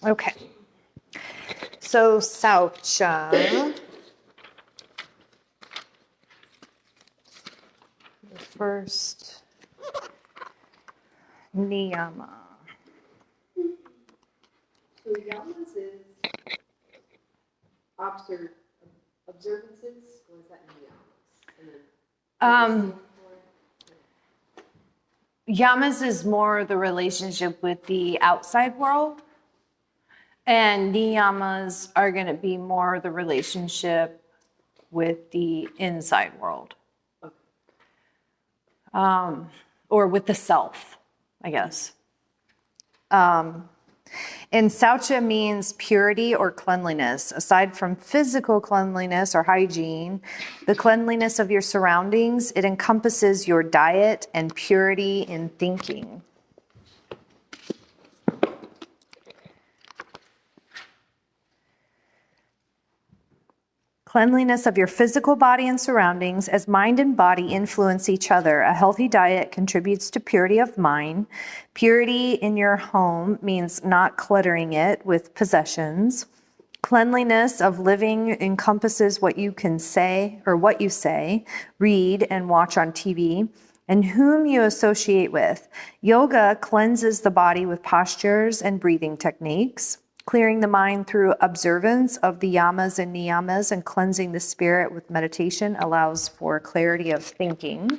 Okay. So Saucha, the first niyama. So yamas is observances, or is that niyamas? Yamas is more the relationship with the outside world, and niyamas are going to be more the relationship with the inside world. Okay. Or with the self, I guess. And Saucha means purity or cleanliness. Aside from physical cleanliness or hygiene, the cleanliness of your surroundings, it encompasses your diet and purity in thinking. Cleanliness of your physical body and surroundings, as mind and body influence each other. A healthy diet contributes to purity of mind. Purity in your home means not cluttering it with possessions. Cleanliness of living encompasses what you can say or what you say, read, and watch on TV, and whom you associate with. Yoga cleanses the body with postures and breathing techniques. Clearing the mind through observance of the yamas and niyamas and cleansing the spirit with meditation allows for clarity of thinking.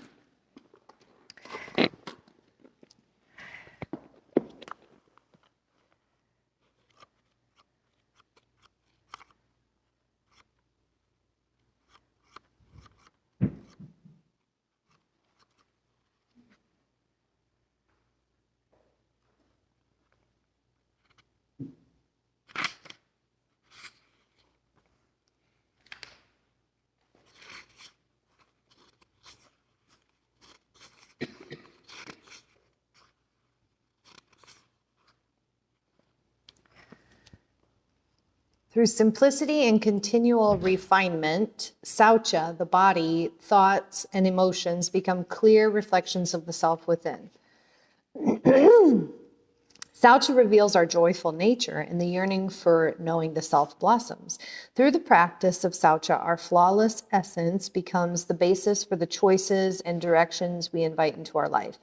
Through simplicity and continual refinement, Saucha, the body, thoughts, and emotions become clear reflections of the self within. Saucha reveals our joyful nature, and the yearning for knowing the self blossoms. Through the practice of Saucha, our flawless essence becomes the basis for the choices and directions we invite into our life.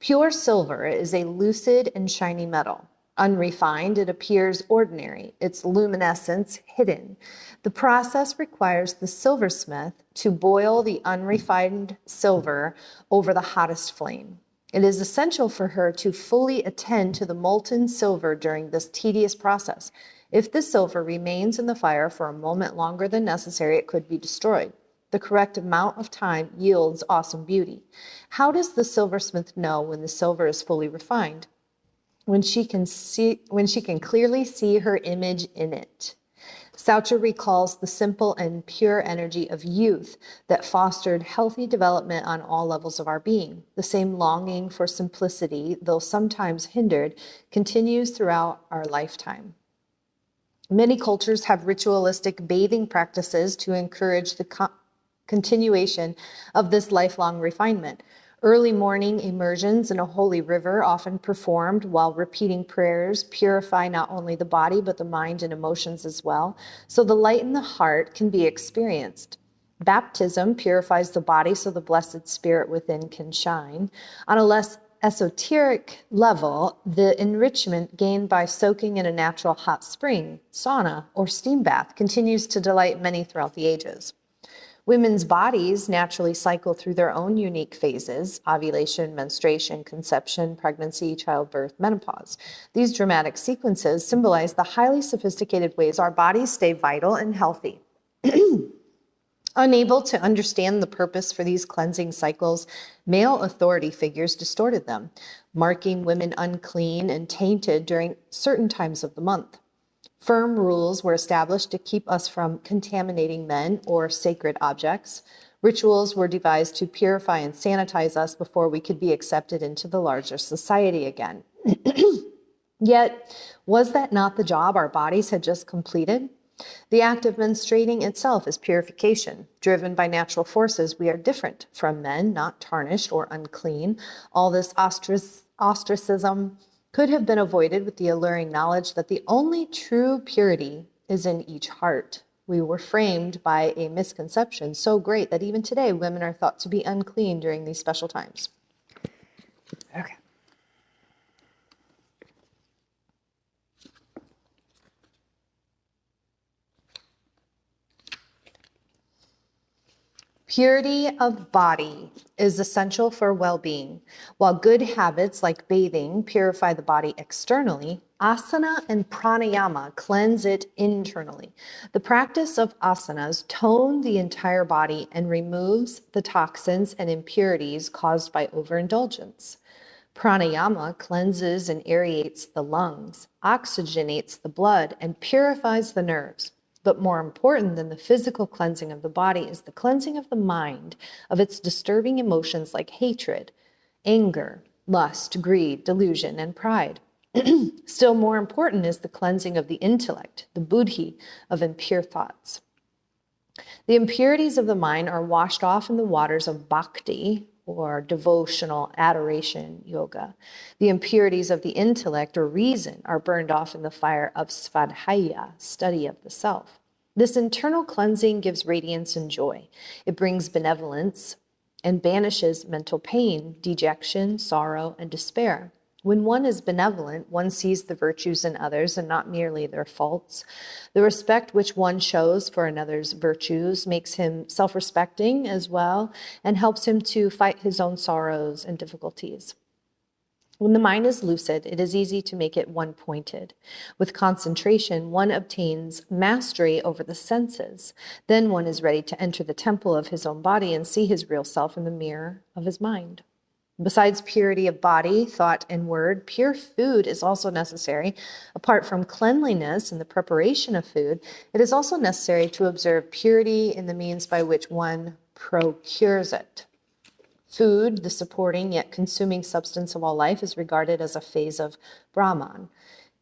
Pure silver is a lucid and shiny metal. Unrefined, it appears ordinary, its luminescence hidden. The process requires the silversmith to boil the unrefined silver over the hottest flame. It is essential for her to fully attend to the molten silver during this tedious process. If the silver remains in the fire for a moment longer than necessary, it could be destroyed. The correct amount of time yields awesome beauty. How does the silversmith know when the silver is fully refined? When she can clearly see her image in it. Saucha recalls the simple and pure energy of youth that fostered healthy development on all levels of our being. The same longing for simplicity, though sometimes hindered, continues throughout our lifetime. Many cultures have ritualistic bathing practices to encourage the continuation of this lifelong refinement. Early morning immersions in a holy river, often performed while repeating prayers, purify not only the body, but the mind and emotions as well, so the light in the heart can be experienced. Baptism purifies the body so the blessed spirit within can shine. On a less esoteric level, the enrichment gained by soaking in a natural hot spring, sauna, or steam bath continues to delight many throughout the ages. Women's bodies naturally cycle through their own unique phases: ovulation, menstruation, conception, pregnancy, childbirth, menopause. These dramatic sequences symbolize the highly sophisticated ways our bodies stay vital and healthy. Unable to understand the purpose for these cleansing cycles, male authority figures distorted them, marking women unclean and tainted during certain times of the month. Firm rules were established to keep us from contaminating men or sacred objects. Rituals were devised to purify and sanitize us before we could be accepted into the larger society again. Yet, was that not the job our bodies had just completed? The act of menstruating itself is purification. Driven by natural forces, we are different from men, not tarnished or unclean. All this ostracism, could have been avoided with the alluring knowledge that the only true purity is in each heart. We were framed by a misconception so great that even today women are thought to be unclean during these special times. Okay. Purity of body is essential for well-being. While good habits like bathing purify the body externally, asana and pranayama cleanse it internally. The practice of asanas tone the entire body and removes the toxins and impurities caused by overindulgence. Pranayama cleanses and aerates the lungs, oxygenates the blood, and purifies the nerves. But more important than the physical cleansing of the body is the cleansing of the mind of its disturbing emotions like hatred, anger, lust, greed, delusion, and pride. Still more important is the cleansing of the intellect, the buddhi, of impure thoughts. The impurities of the mind are washed off in the waters of bhakti, or devotional adoration yoga. The impurities of the intellect or reason are burned off in the fire of svadhyaya, study of the self. This internal cleansing gives radiance and joy. It brings benevolence and banishes mental pain, dejection, sorrow, and despair. When one is benevolent, one sees the virtues in others and not merely their faults. The respect which one shows for another's virtues makes him self-respecting as well and helps him to fight his own sorrows and difficulties. When the mind is lucid, it is easy to make it one-pointed. With concentration, one obtains mastery over the senses. Then one is ready to enter the temple of his own body and see his real self in the mirror of his mind. Besides purity of body, thought, and word, pure food is also necessary. Apart from cleanliness and the preparation of food, it is also necessary to observe purity in the means by which one procures it. Food, the supporting yet consuming substance of all life, is regarded as a phase of Brahman.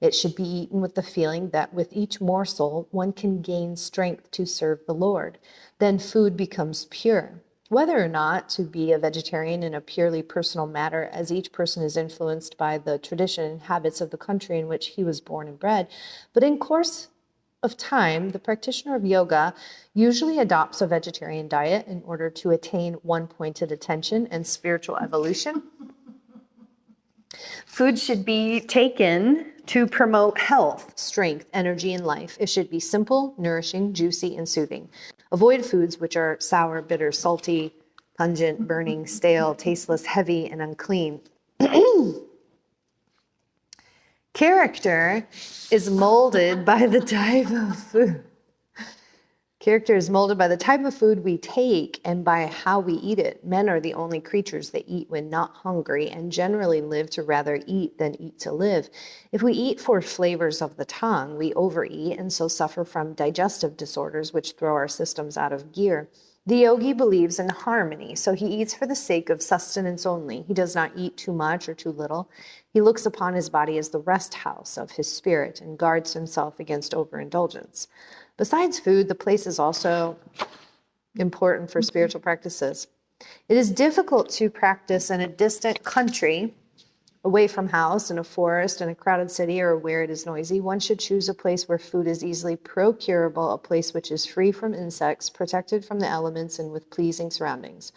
It should be eaten with the feeling that with each morsel, one can gain strength to serve the Lord. Then food becomes pure. Whether or not to be a vegetarian in a purely personal matter, as each person is influenced by the tradition and habits of the country in which he was born and bred, but in course of time, the practitioner of yoga usually adopts a vegetarian diet in order to attain one-pointed attention and spiritual evolution. Food should be taken to promote health, strength, energy, and life. It should be simple, nourishing, juicy, and soothing. Avoid foods which are sour, bitter, salty, pungent, burning, stale, tasteless, heavy, and unclean. Character is molded by the type of food. Character is molded by the type of food we take and by how we eat it. Men are the only creatures that eat when not hungry and generally live to rather eat than eat to live. If we eat for flavors of the tongue, we overeat and so suffer from digestive disorders which throw our systems out of gear. The yogi believes in harmony, so he eats for the sake of sustenance only. He does not eat too much or too little. He looks upon his body as the rest house of his spirit and guards himself against overindulgence. Besides food, the place is also important for spiritual practices. It is difficult to practice in a distant country, away from house, in a forest, in a crowded city, or where it is noisy. One should choose a place where food is easily procurable, a place which is free from insects, protected from the elements, and with pleasing surroundings.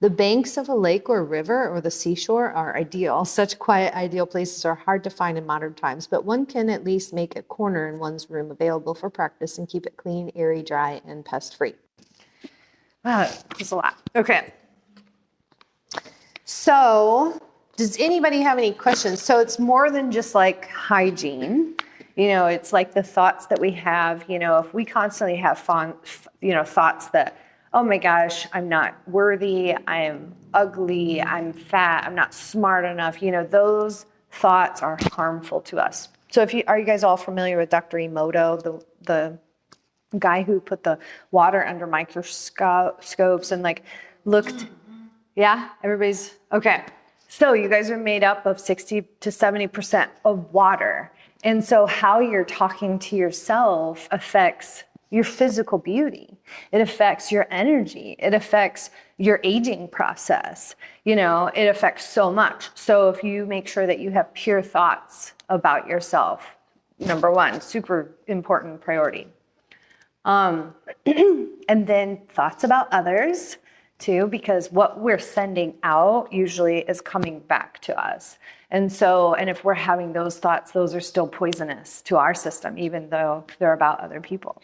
The banks of a lake or river or the seashore are ideal. Such quiet, ideal places are hard to find in modern times, but one can at least make a corner in one's room available for practice and keep it clean, airy, dry, and pest-free. Wow, that was a lot. Okay. So, does anybody have any questions? So it's more than just like hygiene. It's like the thoughts that we have, if we constantly have thoughts that, oh my gosh, I'm not worthy, I am ugly, I'm fat, I'm not smart enough. Those thoughts are harmful to us. So are you guys all familiar with Dr. Emoto, the guy who put the water under microscopes and looked, yeah, everybody's, okay. So you guys are made up of 60 to 70% of water. And so how you're talking to yourself affects your physical beauty. It affects your energy. It affects your aging process. You know, it affects so much. So if you make sure that you have pure thoughts about yourself, number one, super important priority. And then thoughts about others too, because what we're sending out usually is coming back to us. And so, and if we're having those thoughts, those are still poisonous to our system, even though they're about other people.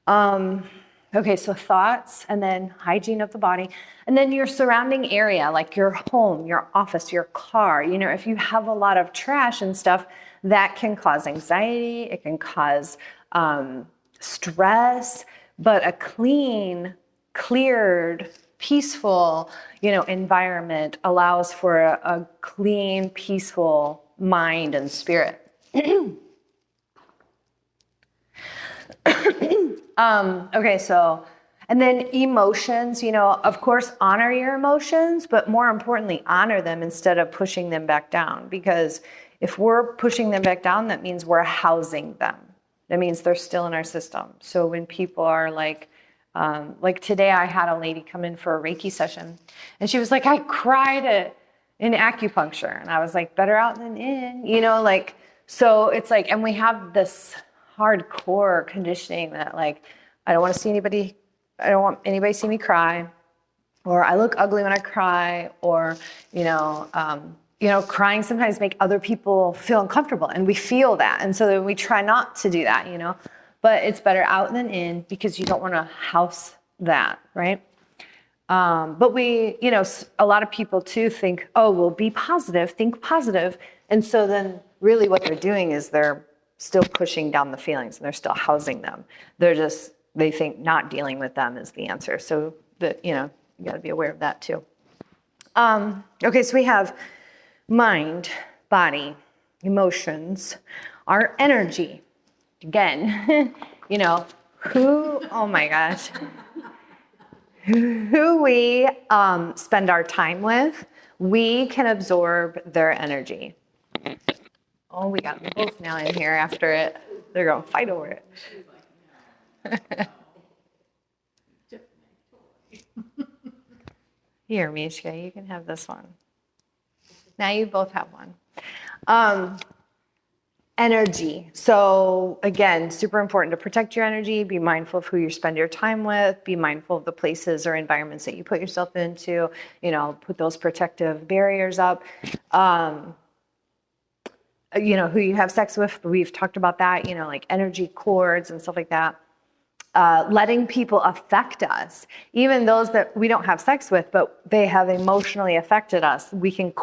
Okay, so thoughts, and then hygiene of the body, and then your surrounding area, like your home, your office, your car. You know, if you have a lot of trash and stuff, that can cause anxiety. It can cause stress, but a clean, cleared, peaceful, you know, environment allows for a clean, peaceful mind and spirit. Okay, so, and then emotions, you know, of course, honor your emotions, but more importantly, honor them instead of pushing them back down. Because if we're pushing them back down, that means we're housing them. That means they're still in our system. So when people are like today I had a lady come in for a Reiki session, and she was like, I cried in acupuncture. And I was like, better out than in, you know, like, so it's like, and we have this hardcore conditioning that like, I don't want to see anybody, I don't want anybody to see me cry, or I look ugly when I cry, or, crying sometimes make other people feel uncomfortable, and we feel that. And so then we try not to do that, you know, but it's better out than in, because you don't want to house that, right? But we, you know, a lot of people too think, oh, well, be positive, think positive. And so then really what they're doing is they're still pushing down the feelings, and they're still housing them. They think not dealing with them is the answer. So that, you know, you got to be aware of that too. Okay, so we have mind, body, emotions, our energy. Again, you know, oh my gosh, who we spend our time with, we can absorb their energy. Oh, we got them both now in here after it. They're going to fight over it. Here, Mishka, you can have this one. Now you both have one. Energy. So again, super important to protect your energy, be mindful of who you spend your time with, be mindful of the places or environments that you put yourself into, you know, put those protective barriers up. You know, who you have sex with, we've talked about that, you know, like energy cords and stuff like that. Letting people affect us, even those that we don't have sex with, but they have emotionally affected us. We can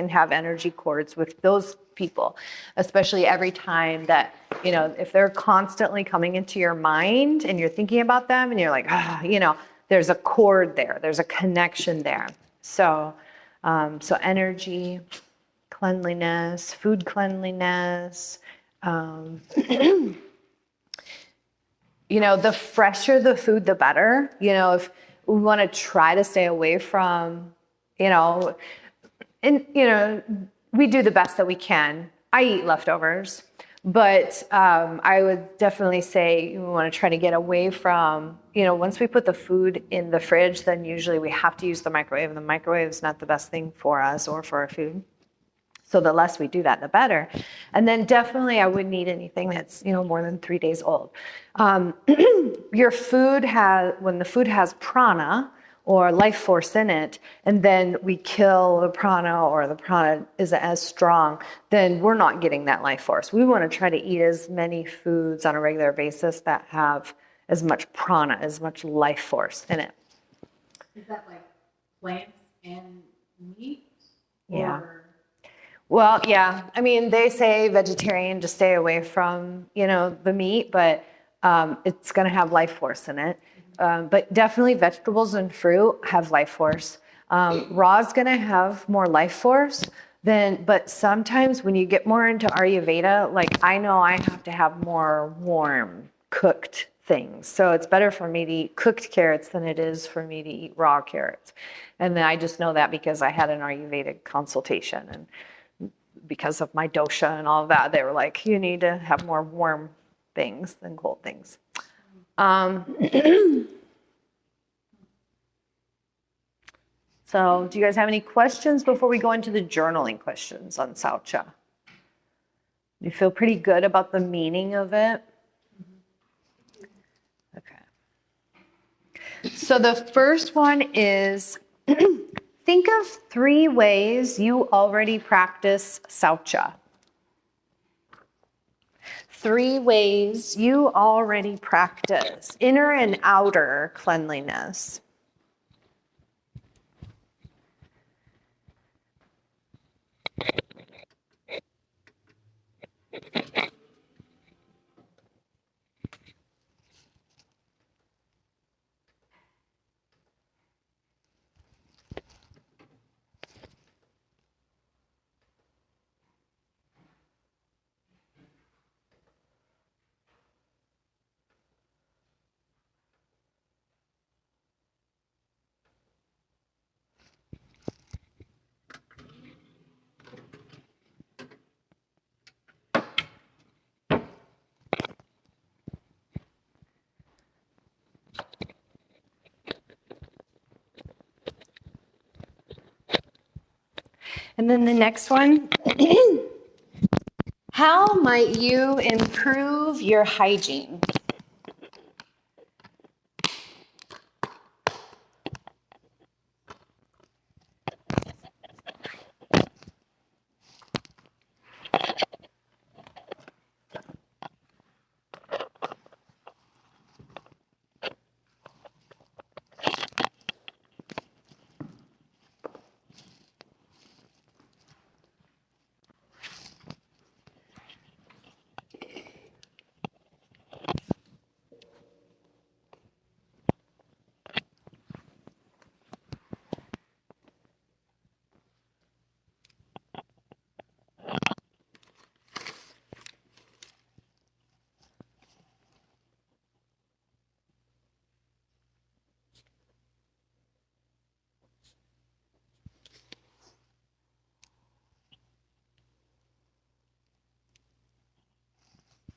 have energy cords with those people, especially every time that, you know, if they're constantly coming into your mind and you're thinking about them and you're like, you know, there's a cord there, there's a connection there. So, so energy, cleanliness, food cleanliness, you know, the fresher the food, the better. You know, if we want to try to stay away from, you know, and, you know, we do the best that we can. I eat leftovers, but I would definitely say we want to try to get away from, you know, once we put the food in the fridge, then usually we have to use the microwave. The microwave is not the best thing for us or for our food. So the less we do that, the better. And then definitely I wouldn't eat anything that's, you know, more than 3 days old. Your food when the food has prana or life force in it, and then we kill the prana, or the prana isn't as strong, then we're not getting that life force. We want to try to eat as many foods on a regular basis that have as much prana, as much life force in it. Is that like plants and meat? Yeah. Well, yeah. I mean, they say vegetarian to stay away from, you know, the meat, but it's going to have life force in it. But definitely vegetables and fruit have life force. Raw is going to have more life force but sometimes when you get more into Ayurveda, like I know I have to have more warm cooked things. So it's better for me to eat cooked carrots than it is for me to eat raw carrots. And then I just know that because I had an Ayurvedic consultation, and because of my dosha and all of that, they were like, you need to have more warm things than cold things. So do you guys have any questions before we go into the journaling questions on Saucha? You feel pretty good about the meaning of it? Okay. So the first one is think of 3 ways you already practice Saucha. 3 ways you already practice inner and outer cleanliness. And then the next one, how might you improve your hygiene?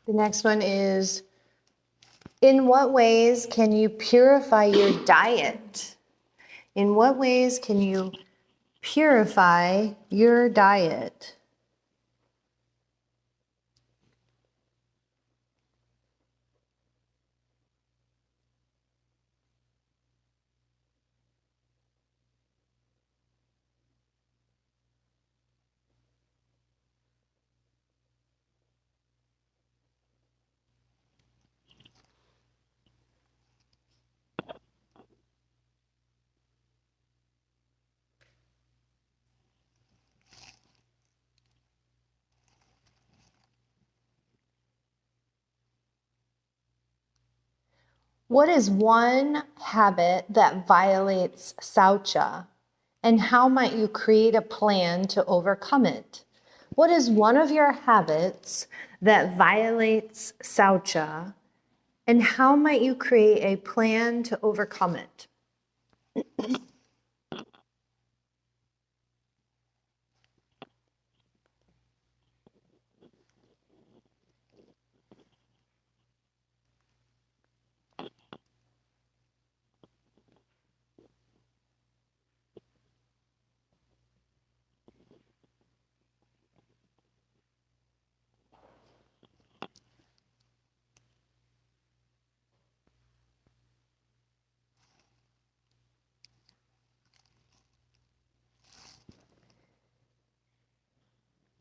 The next one is, in what ways can you purify your diet? In what ways can you purify your diet? What is one habit that violates Saucha, and how might you create a plan to overcome it? What is one of your habits that violates Saucha, and how might you create a plan to overcome it?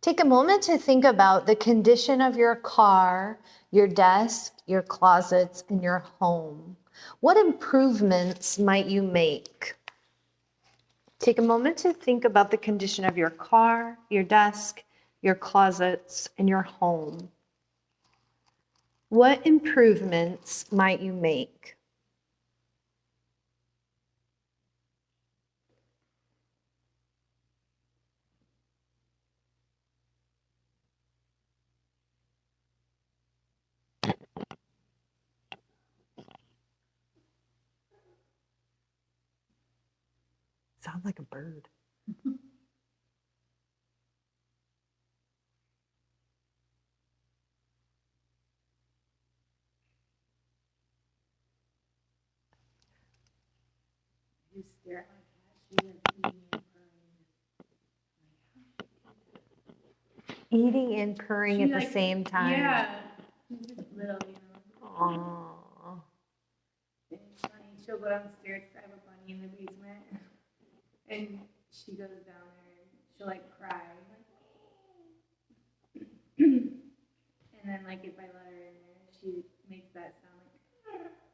Take a moment to think about the condition of your car, your desk, your closets, and your home. What improvements might you make? Take a moment to think about the condition of your car, your desk, your closets, and your home. What improvements might you make? Sounds like a bird. stare at my cat. She's like Eating and purring She, at the like, same time. yeah. She's just little, you know. Aww. And it's funny. She'll go downstairs. I have a bunny in the basement, and she goes down there and she'll like cry, and then like if I let her in there, she makes that sound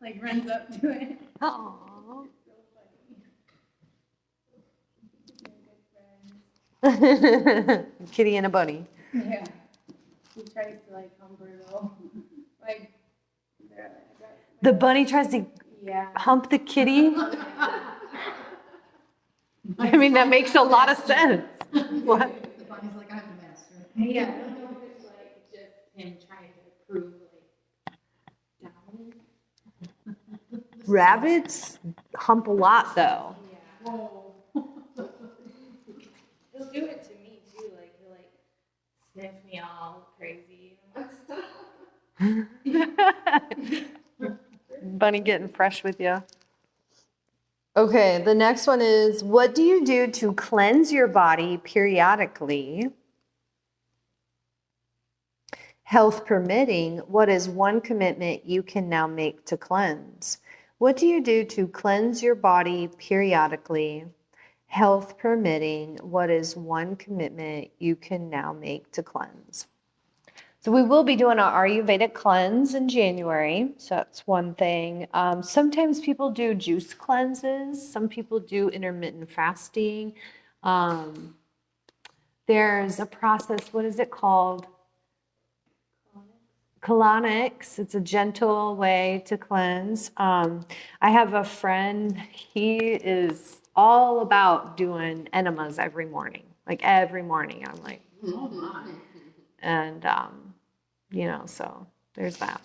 like runs up to it. Aww. It's so funny. They're good friends. Kitty and a bunny. Yeah. He tries to like hump her though. Like they're The bunny tries to yeah. hump the kitty. I mean, that makes a lot of sense. What? The bunny's like, I'm the master. Yeah. I don't know if it's like just him trying to prove like dominant. Rabbits hump a lot, though. Yeah. Whoa. He'll do it to me too. Like he'll like sniff me all crazy. Bunny getting fresh with you. Okay, the next one is, what do you do to cleanse your body periodically? Health permitting, what is one commitment you can now make to cleanse? What do you do to cleanse your body periodically? Health permitting, what is one commitment you can now make to cleanse? So we will be doing our Ayurvedic cleanse in January. So that's one thing. Sometimes people do juice cleanses. Some people do intermittent fasting. There's a process, what is it called? Colonics. It's a gentle way to cleanse. I have a friend, he is all about doing enemas every morning. Like every morning. I'm like, Oh my. and so there's that.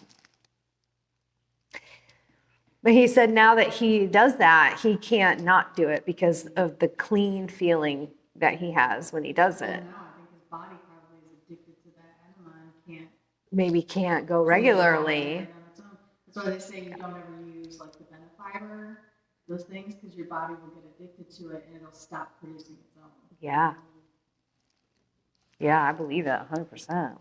But he said now that he does that, he can't not do it because of the clean feeling that he has when he does Well, it. no, I think his body probably is addicted to that enema and can't. Maybe can't go regularly. On its own. That's why they say you don't ever use like the benefiber, those things, because your body will get addicted to it and it'll stop producing its own. Yeah. Yeah, I believe it 100%.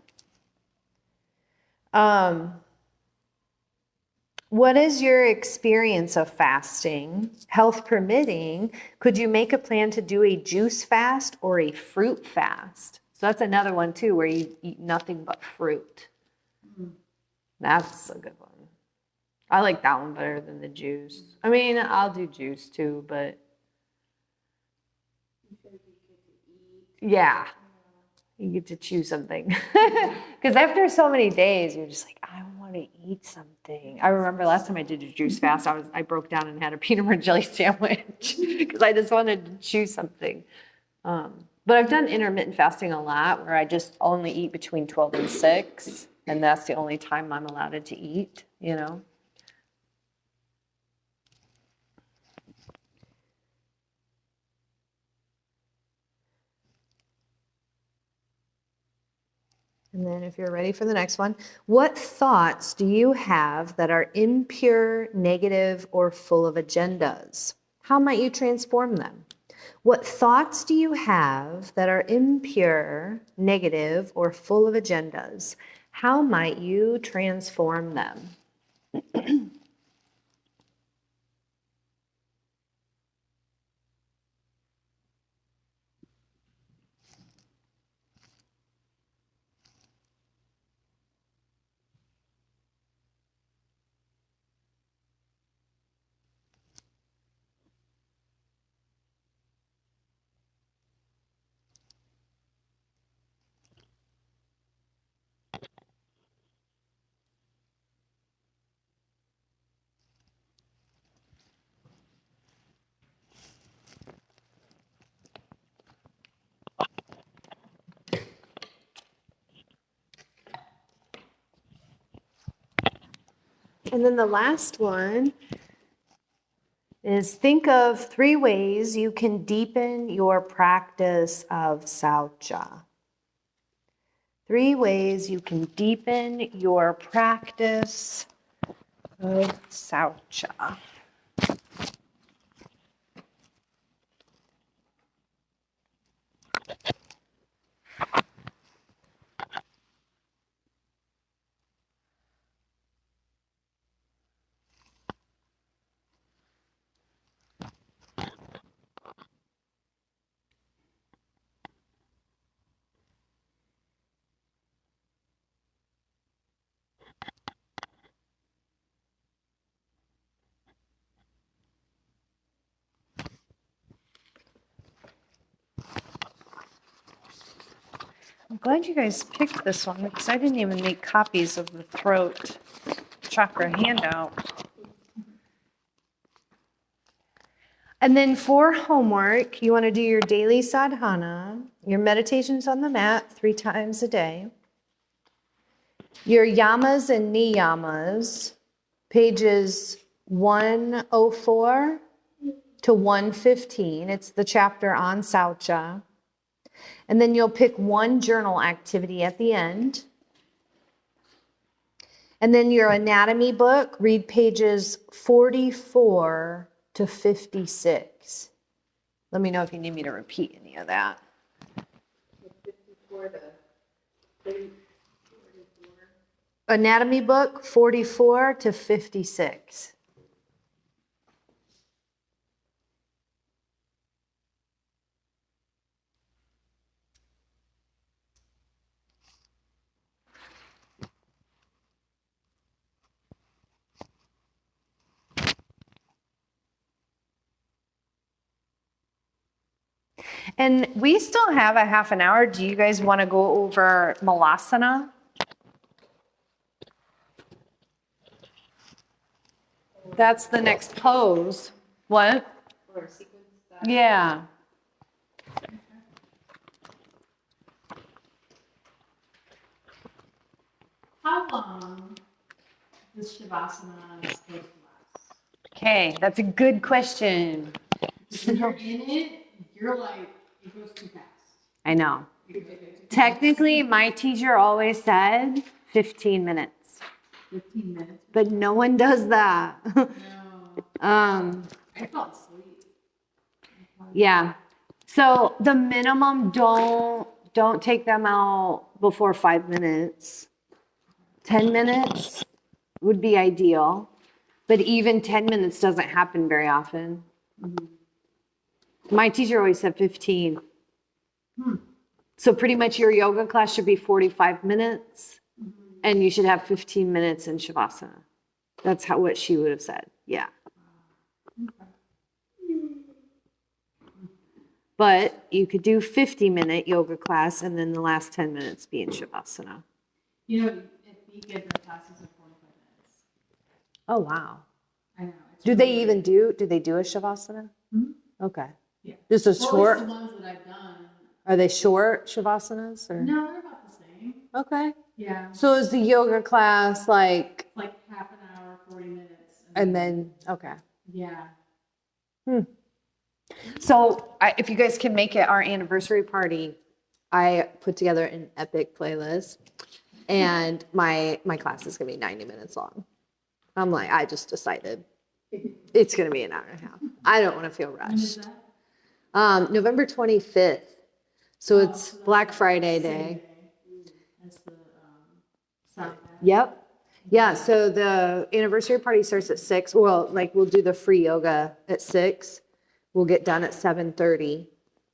What is your experience of fasting? Health permitting, could you make a plan to do a juice fast or a fruit fast? So that's another one too, where you eat nothing but fruit. That's a good one. I like that one better than the juice. I mean, I'll do juice too, but yeah, you get to choose something. Because after so many days, you're just like, I want to eat something. I remember last time I did a juice fast, I broke down and had a peanut butter jelly sandwich because I just wanted to choose something. But I've done intermittent fasting a lot where I just only eat between 12 and 6, and that's the only time I'm allowed to eat, you know. And then if you're ready for the next one, what thoughts do you have that are impure, negative, or full of agendas? How might you transform them? What thoughts do you have that are impure, negative, or full of agendas? How might you transform them? And then the last one is think of 3 ways you can deepen your practice of Saucha. 3 ways you can deepen your practice of Saucha. I'm glad you guys picked this one because I didn't even make copies of the throat chakra handout. And then for homework, you want to do your daily sadhana, your meditations on the mat 3 times a day, your yamas and niyamas, pages 104 to 115. It's the chapter on Saucha. And then you'll pick one journal activity at the end. And then your anatomy book, read pages 44 to 56. Let me know if you need me to repeat any of that. 54 to 30, 44. Anatomy book, 44 to 56. And we still have a half an hour. Do you guys want to go over Malasana? That's the next pose. What? Or sequence that. Yeah. How long does Shavasana supposed to last? Okay, that's a good question. When you're in it, you're like, it goes too fast. I know. It goes too fast. Technically, my teacher always said 15 minutes, 15 minutes. but no one does that. No. I I fell asleep. Yeah. So the minimum, don't take them out before 5 minutes. 10 minutes would be ideal, but even 10 minutes doesn't happen very often. My teacher always said 15. So pretty much your yoga class should be 45 minutes and you should have 15 minutes in Shavasana. That's what she would have said. Yeah. But you could do 50-minute yoga class and then the last 10 minutes be in Shavasana. You know, if we give their classes are 45 minutes. Oh, wow. I know. Do they do a Shavasana? Mhm. Okay. Yeah. Just a Well, at short, least the ones that I've done. are they short Shavasanas? Or? No, they're about the same. Okay. Yeah. So is the yoga class like, Like half an hour, 40 minutes. and then, okay. Yeah. So if you guys can make it our anniversary party, I put together an epic playlist and my class is gonna be 90 minutes long. I'm like, I just decided it's gonna be an hour and a half. I don't wanna feel When is rushed. that? November 25th. So Oh, it's so that's Black like Friday the same day. That's the South. Yep. Yeah, so the anniversary party starts at 6. Well, like we'll do the free yoga at 6. We'll get done at 7:30.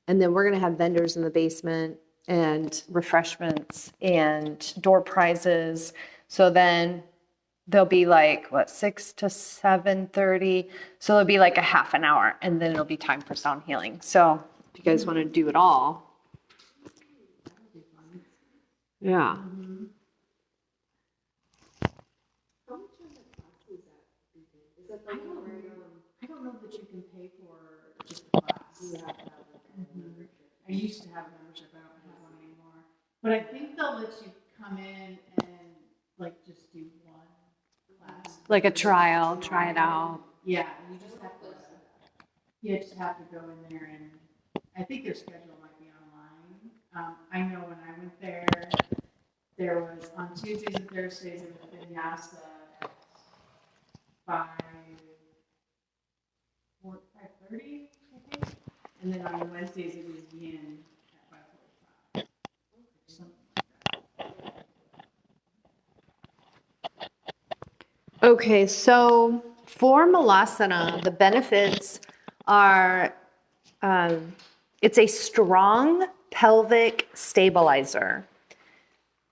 And then we're gonna have vendors in the basement and refreshments and door prizes. So then there'll be like, 6 to 7:30. So it'll be like a half an hour and then it'll be time for sound healing. So if you guys wanna do it all. Yeah. I don't know that you can pay for just the class. You have to have like a membership. I used to have a membership, I don't have one anymore. But I think they'll let you come in and like just do one class. Like a trial, try it out. Yeah, you just have to go in there and I think their schedule might be online. I know when I went there was on Tuesdays and Thursdays it was vinyasa at 5:30, I think. And then on Wednesdays it was yin at 5:45. Something like that. Okay, so for Malasana, the benefits are it's a strong pelvic stabilizer.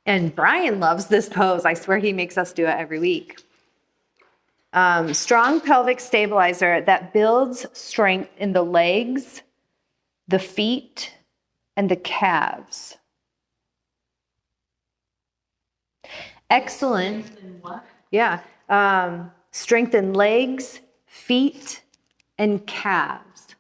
And Brian loves this pose. I swear he makes us do it every week. Strong pelvic stabilizer that builds strength in the legs, the feet, and the calves. Excellent. Strengthen what? Yeah. Strengthen legs, feet, and calves.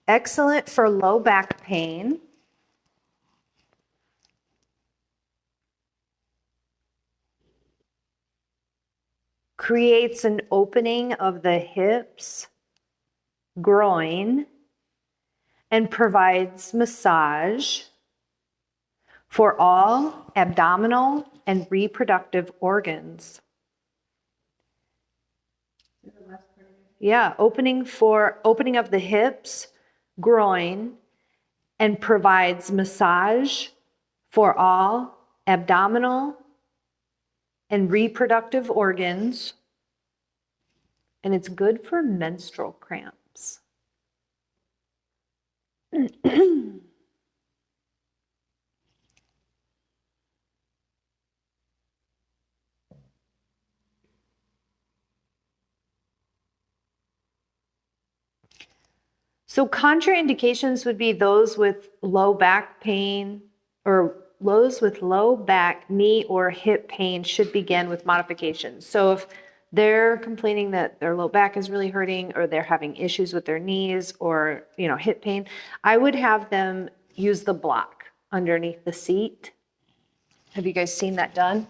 Excellent for low back pain. Creates an opening of the hips, groin, and provides massage for all abdominal and reproductive organs. Yeah, opening of the hips, groin, and provides massage for all abdominal and reproductive organs. And it's good for menstrual cramps. So contraindications would be those with low back pain or those with low back, knee, or hip pain should begin with modifications. So if they're complaining that their low back is really hurting or they're having issues with their knees or, hip pain, I would have them use the block underneath the seat. Have you guys seen that done?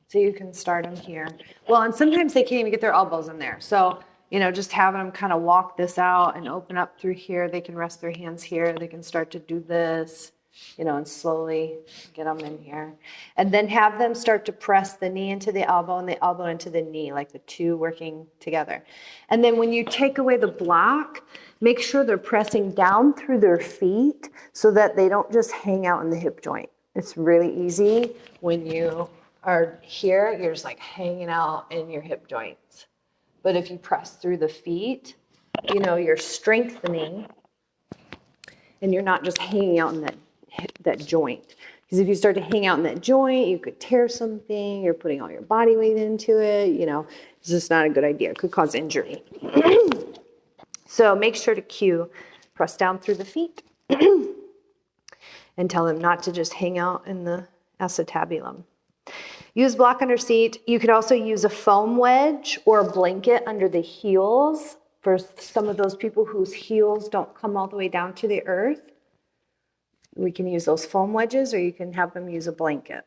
So you can start them here. Well, and sometimes they can't even get their elbows in there. So, just having them kind of walk this out and open up through here. They can rest their hands here. They can start to do this, and slowly get them in here. And then have them start to press the knee into the elbow and the elbow into the knee, like the two working together. And then when you take away the block, make sure they're pressing down through their feet so that they don't just hang out in the hip joint. It's really easy when you are here, you're just like hanging out in your hip joints. But if you press through the feet, you're strengthening and you're not just hanging out in that joint. Because if you start to hang out in that joint, you could tear something, you're putting all your body weight into it, it's just not a good idea. It could cause injury. So make sure to cue, press down through the feet and tell them not to just hang out in the acetabulum. Use block under seat. You could also use a foam wedge or a blanket under the heels for some of those people whose heels don't come all the way down to the earth. We can use those foam wedges, or you can have them use a blanket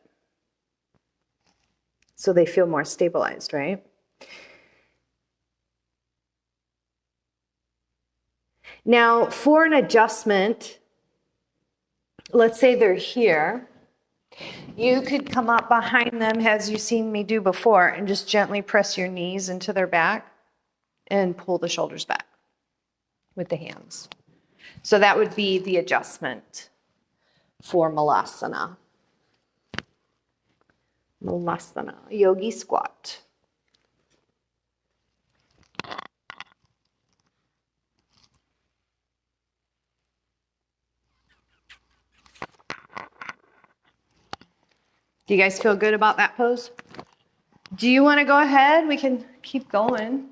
so they feel more stabilized, right? Now, for an adjustment, let's say they're here. You could come up behind them, as you've seen me do before, and just gently press your knees into their back and pull the shoulders back with the hands. So that would be the adjustment for Malasana. Malasana, yogi squat. Do you guys feel good about that pose? Do you want to go ahead? We can keep going.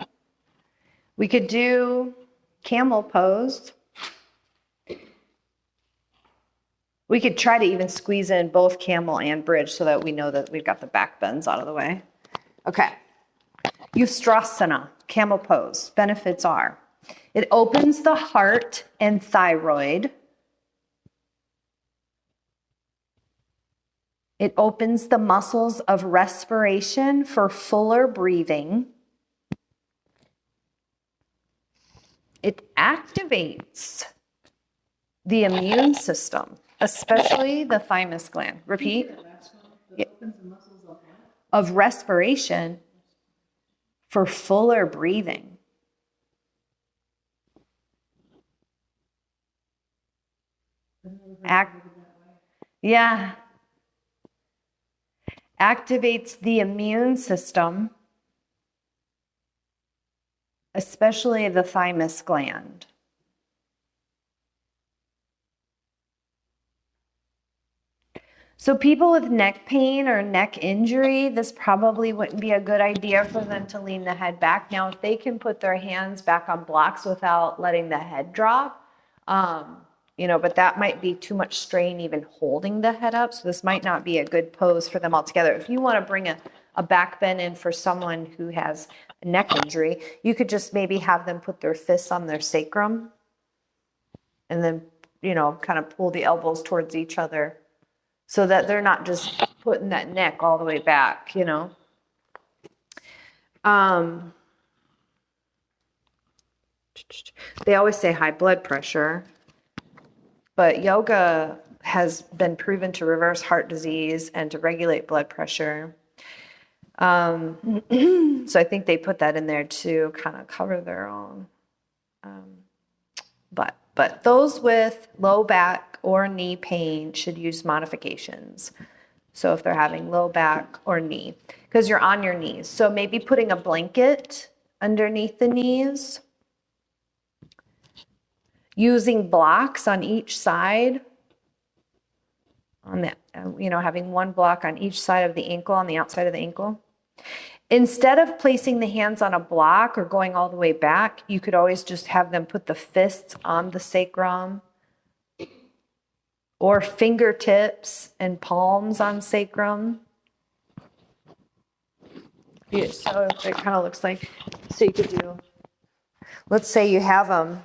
We could do camel pose. We could try to even squeeze in both camel and bridge so that we know that we've got the back bends out of the way. Okay. Ustrasana, camel pose. Benefits are, it opens the heart and thyroid. It opens the muscles of respiration for fuller breathing. It activates the immune system, especially the thymus gland. Repeat. It opens the muscles of respiration for fuller breathing. Yeah. Activates the immune system, especially the thymus gland. So people with neck pain or neck injury, this probably wouldn't be a good idea for them to lean the head back. Now, if they can put their hands back on blocks without letting the head drop, but that might be too much strain even holding the head up. So this might not be a good pose for them altogether. If you want to bring a back bend in for someone who has a neck injury, you could just maybe have them put their fists on their sacrum and then, kind of pull the elbows towards each other so that they're not just putting that neck all the way back, They always say high blood pressure, but yoga has been proven to reverse heart disease and to regulate blood pressure. So I think they put that in there to kind of cover their own. But those with low back or knee pain should use modifications. So if they're having low back or knee, because you're on your knees. So maybe putting a blanket underneath the knees, using blocks on each side, on the, having one block on each side of the ankle, on the outside of the ankle. Instead of placing the hands on a block or going all the way back, you could always just have them put the fists on the sacrum or fingertips and palms on sacrum. Yeah, so it kind of looks like, so you could do, let's say you have them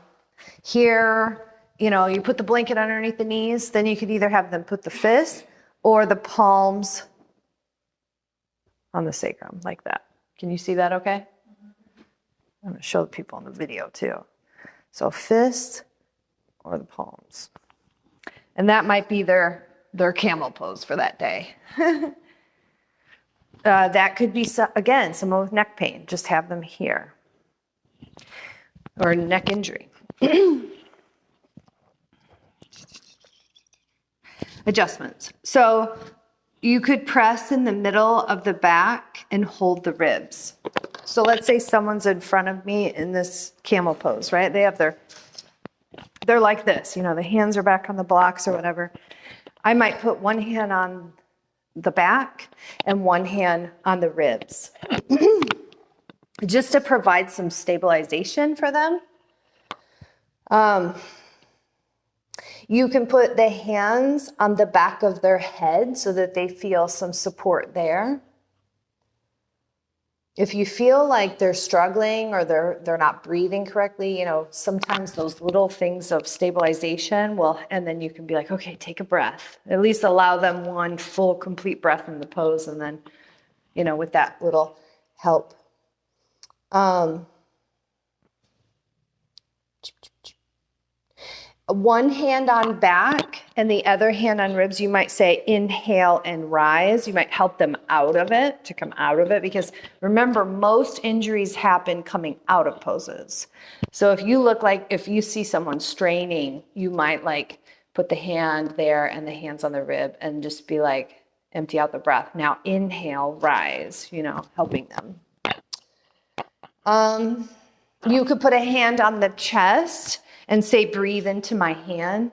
here, you put the blanket underneath the knees, then you could either have them put the fists or the palms on the sacrum like that. Can you see that okay? I'm going to show the people in the video too. So fists or the palms. And that might be their camel pose for that day. That could be, again, someone with neck pain. Just have them here. Or neck injury. Adjustments. So you could press in the middle of the back and hold the ribs. So let's say someone's in front of me in this camel pose, right? They have they're like this, the hands are back on the blocks or whatever. I might put one hand on the back and one hand on the ribs, just to provide some stabilization for them. You can put the hands on the back of their head so that they feel some support there. If you feel like they're struggling or they're not breathing correctly, sometimes those little things of stabilization will, and then you can be like, okay, take a breath. At least allow them one full, complete breath in the pose, and then, with that little help. One hand on back and the other hand on ribs, you might say inhale and rise. You might help them to come out of it, because remember, most injuries happen coming out of poses. So if you see someone straining, you might put the hand there and the hands on the rib and just be like, empty out the breath. Now inhale, rise, helping them. You could put a hand on the chest and say, breathe into my hand.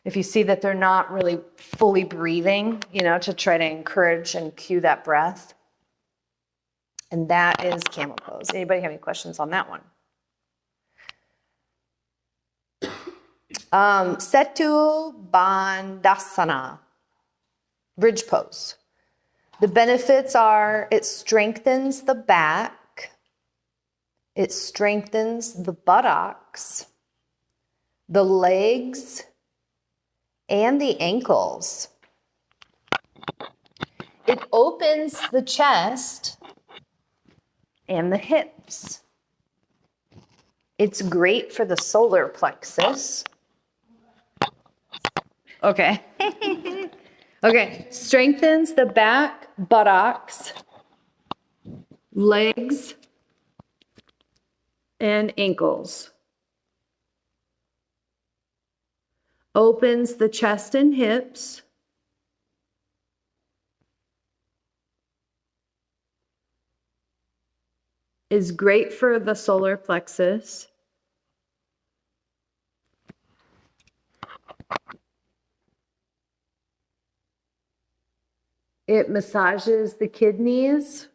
If you see that they're not really fully breathing, to try to encourage and cue that breath. And that is camel pose. Anybody have any questions on that one? Setu Bandhasana, bridge pose. The benefits are it strengthens the back, it strengthens the buttocks, the legs, and the ankles. It opens the chest and the hips. It's great for the solar plexus. Okay. Okay, strengthens the back, buttocks, legs, and ankles. Opens the chest and hips. Is great for the solar plexus. It massages the kidneys,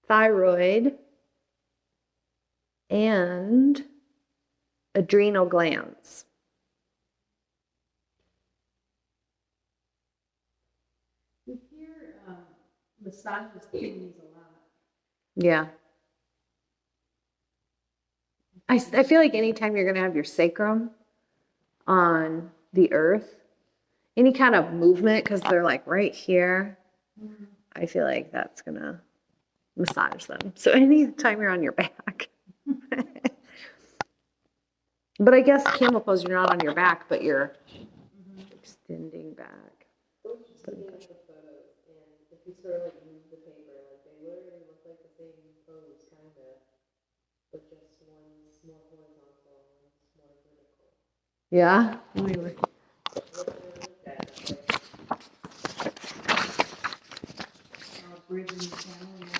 thyroid, and adrenal glands. We hear massages kidneys a lot. Yeah. I feel like anytime you're going to have your sacrum on the earth, any kind of movement, because they're like right here, I feel like that's going to massage them. So anytime you're on your back. But I guess camel pose, you're not on your back, but you're extending back. Just looking at the photos, and if you sort of like move the paper, like they literally look like the same pose, kind of, but just one's more horizontal, one's more vertical. Yeah? Bridge and camel, yeah.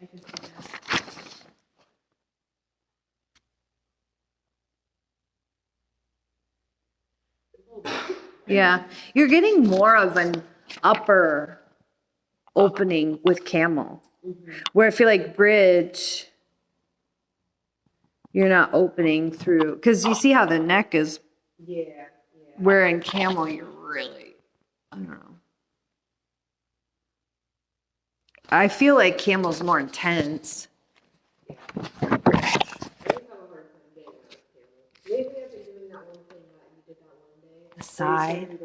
I can see that. Yeah. You're getting more of an upper opening with camel, where I feel like bridge, you're not opening through, because you see how the neck is, Yeah. where in camel you're really, I don't know. I feel like camel's more intense. I always have a hard time getting out of camel. Maybe I've been doing that one thing that you did that one day. The side.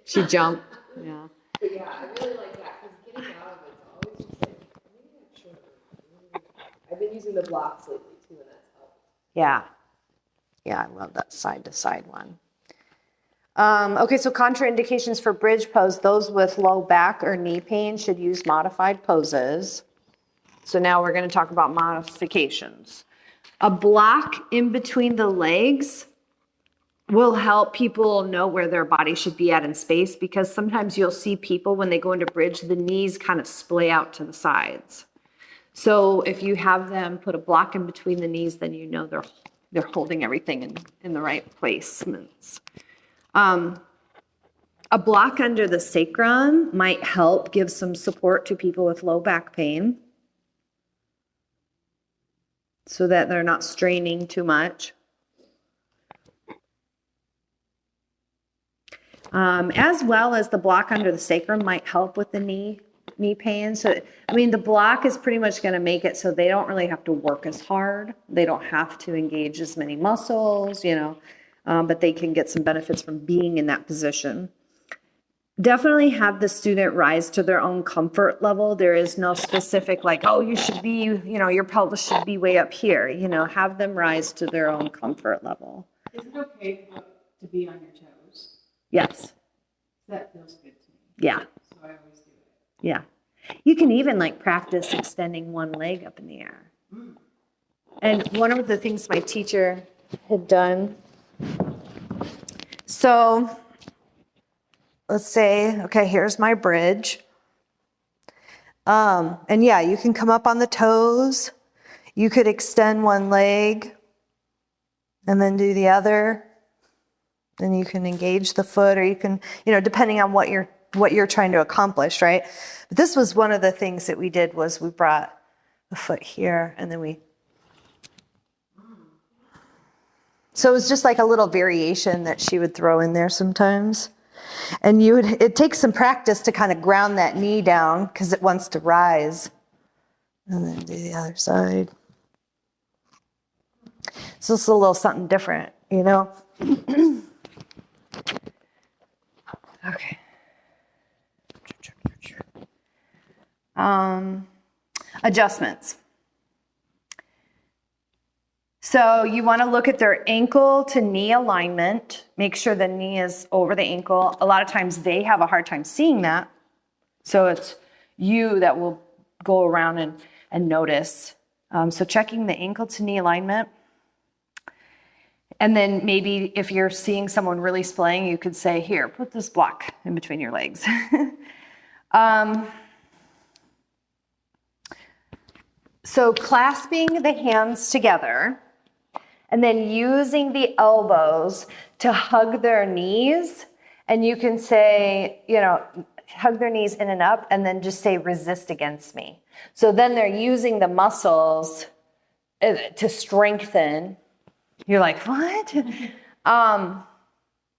She jumped. Yeah. But yeah, I really like that because getting out of it's always just like, maybe I'm short. I've been using the blocks lately too, and that's helped. Yeah. Yeah, I love that side to side one. Okay, so contraindications for bridge pose. Those with low back or knee pain should use modified poses. So now we're going to talk about modifications. A block in between the legs will help people know where their body should be at in space, because sometimes you'll see people when they go into bridge, the knees kind of splay out to the sides. So if you have them put a block in between the knees, then you know they're holding everything in the right placements. A block under the sacrum might help give some support to people with low back pain so that they're not straining too much. As well as the block under the sacrum might help with the knee pain. So, I mean, the block is pretty much going to make it so they don't really have to work as hard. They don't have to engage as many muscles, but they can get some benefits from being in that position. Definitely have the student rise to their own comfort level. There is no specific like, oh, you should be, your pelvis should be way up here. Have them rise to their own comfort level. Is it okay to be on your toes? Yes. That feels good to me. Yeah. So I always do it. Yeah. You can even practice extending one leg up in the air. And one of the things my teacher had done, so let's say, okay, here's my bridge. And yeah, you can come up on the toes. You could extend one leg and then do the other. Then you can engage the foot, or you can, depending on what you're trying to accomplish, right? But this was one of the things that we did was we brought the foot here and then so it was just like a little variation that she would throw in there sometimes. And it takes some practice to kind of ground that knee down because it wants to rise. And then do the other side. So it's a little something different, Okay. Adjustments. So you want to look at their ankle to knee alignment. Make sure the knee is over the ankle. A lot of times they have a hard time seeing that. So it's you that will go around and notice. So checking the ankle to knee alignment. And then maybe if you're seeing someone really splaying, you could say, here, put this block in between your legs. So clasping the hands together and then using the elbows to hug their knees. And you can say, hug their knees in and up, and then just say, resist against me. So then they're using the muscles to strengthen. You're like, what?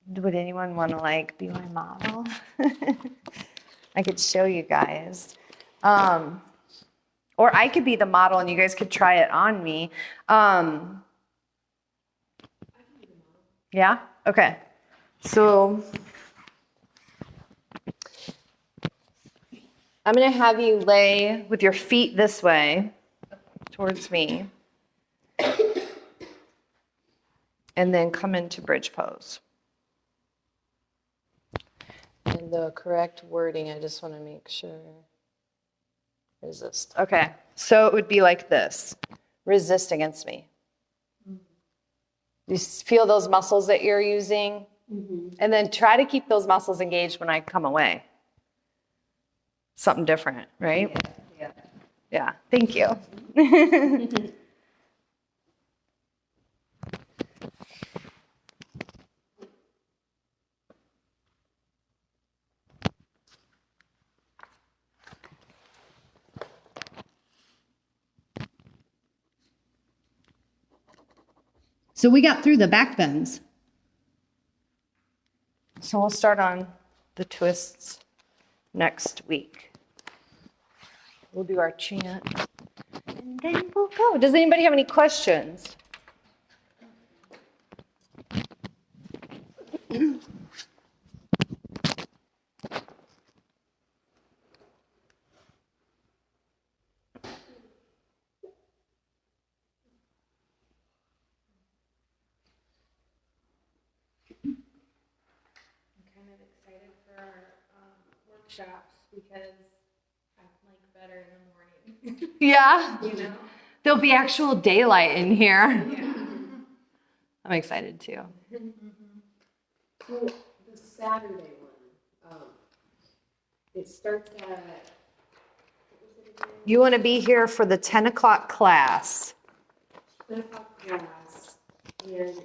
Would anyone want to be my model? I could show you guys. Or I could be the model and you guys could try it on me. Yeah? Okay. So I'm going to have you lay with your feet this way towards me. And then come into bridge pose. And the correct wording, I just want to make sure. Resist. Okay. So it would be like this. Resist against me. You feel those muscles that you're using? Mm-hmm. And then try to keep those muscles engaged when I come away. Something different, right? Yeah. Thank you. So we got through the back bends. So we'll start on the twists next week. We'll do our chant, and then we'll go. Does anybody have any questions? Workshops because I better in the morning. Yeah. There'll be actual daylight in here. Yeah. I'm excited too. So the Saturday one, it starts at, what was it again? You want to be here for the 10 o'clock class. 10 o'clock class, and is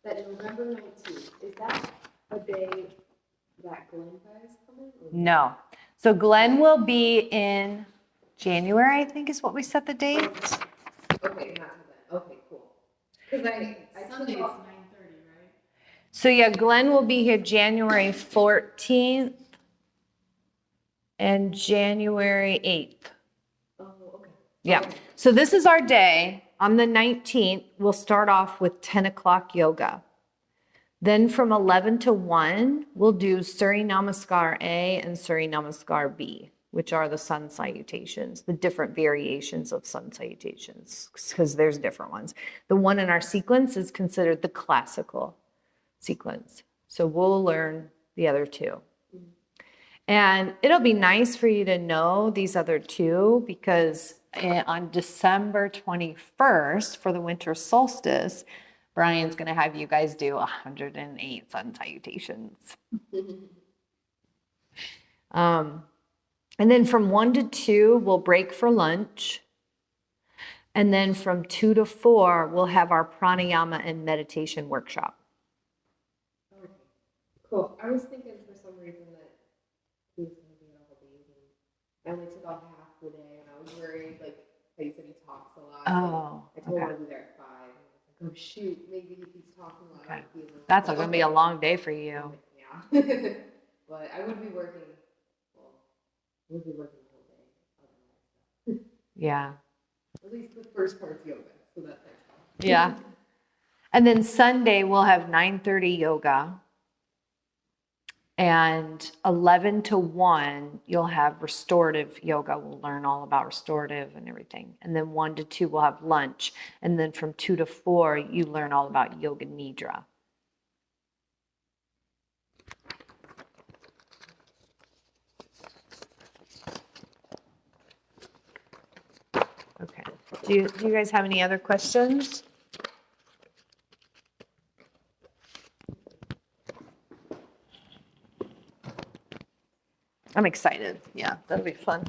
that November 19th, is that a day that Glenn is coming? No. So Glenn will be in January, I think is what we set the date. Okay, not till then. Okay, cool. Because I Sunday took it's off. 9:30, right? So yeah, Glenn will be here January 14th and January 8th. Oh, okay. Yeah. So this is our day. On the 19th, we'll start off with 10 o'clock yoga. Then from 11 to 1, we'll do Surya Namaskar A and Surya Namaskar B, which are the sun salutations, the different variations of sun salutations, because there's different ones. The one in our sequence is considered the classical sequence. So we'll learn the other two. And it'll be nice for you to know these other two because on December 21st for the winter solstice, Brian's going to have you guys do 108 sun salutations. And then from 1 to 2, we'll break for lunch. And then from 2 to 4, we'll have our pranayama and meditation workshop. Okay, cool. I was thinking for some reason that he was going to be all days, and I only took off half the day, and I was worried, how you said he talks a lot. Oh, I told him okay. I'd be there at 5. Oh shoot, maybe if he's talking a lot, Okay. I'll be able to. That's going to be a long day for you. Yeah. But I would be working, we'll be working the whole day. Otherwise. Yeah. At least the first part's yoga, so that's it. Yeah. And then Sunday, we'll have 9:30 yoga. And 11 to 1, you'll have restorative yoga. We'll learn all about restorative and everything. And then 1 to 2, we'll have lunch. And then from 2 to 4, you learn all about yoga nidra. Okay. Do you guys have any other questions? I'm excited. Yeah, that'll be fun.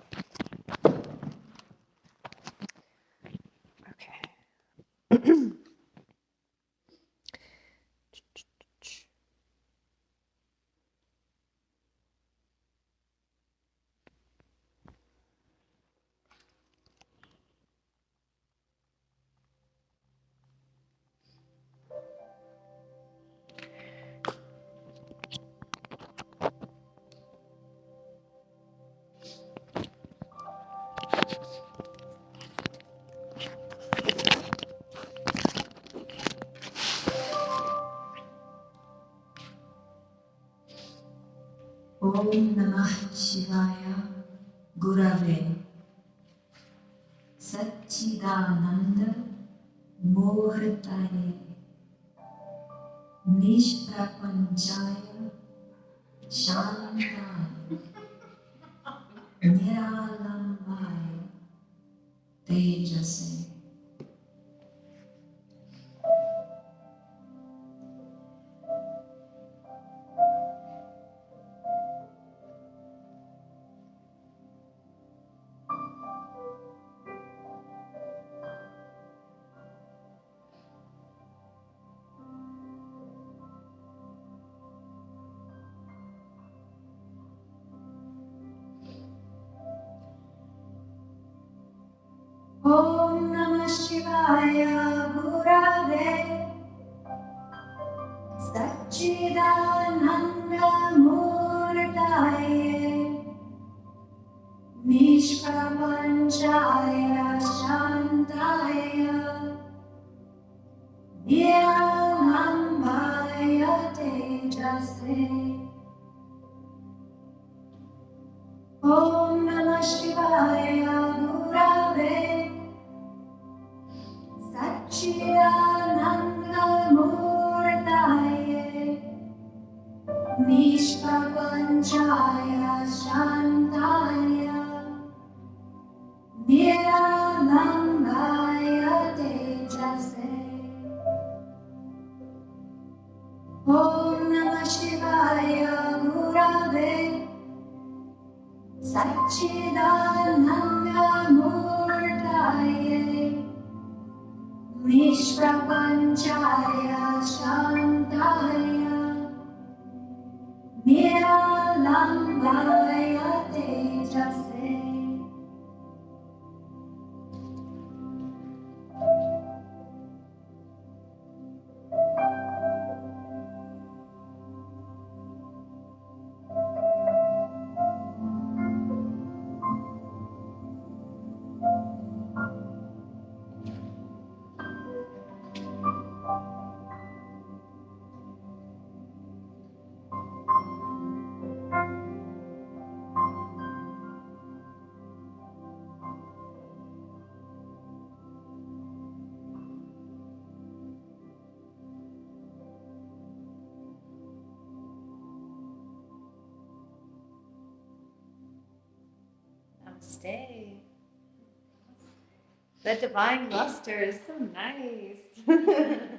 Okay. Om Namah Shivaya Gurave Satchidananda Murtaye Nishprapanchaya Shantaya Niralambaya Tejase. Om Namah Shivaya Gurave Satchidananda Murtaye Nishprapanchaya Shantaya Niralambaya Tejase. Om Namah Shivaya Gurave Satchidananda Murtaye Nishprapanchaya Shantaya Niralambaya Tejase. Om Namah Shivaya Gurave Satchidananda Murtaye Nishprapanchaya Shantaya Niralambaya Tejase. Namaste. The divine luster is so nice.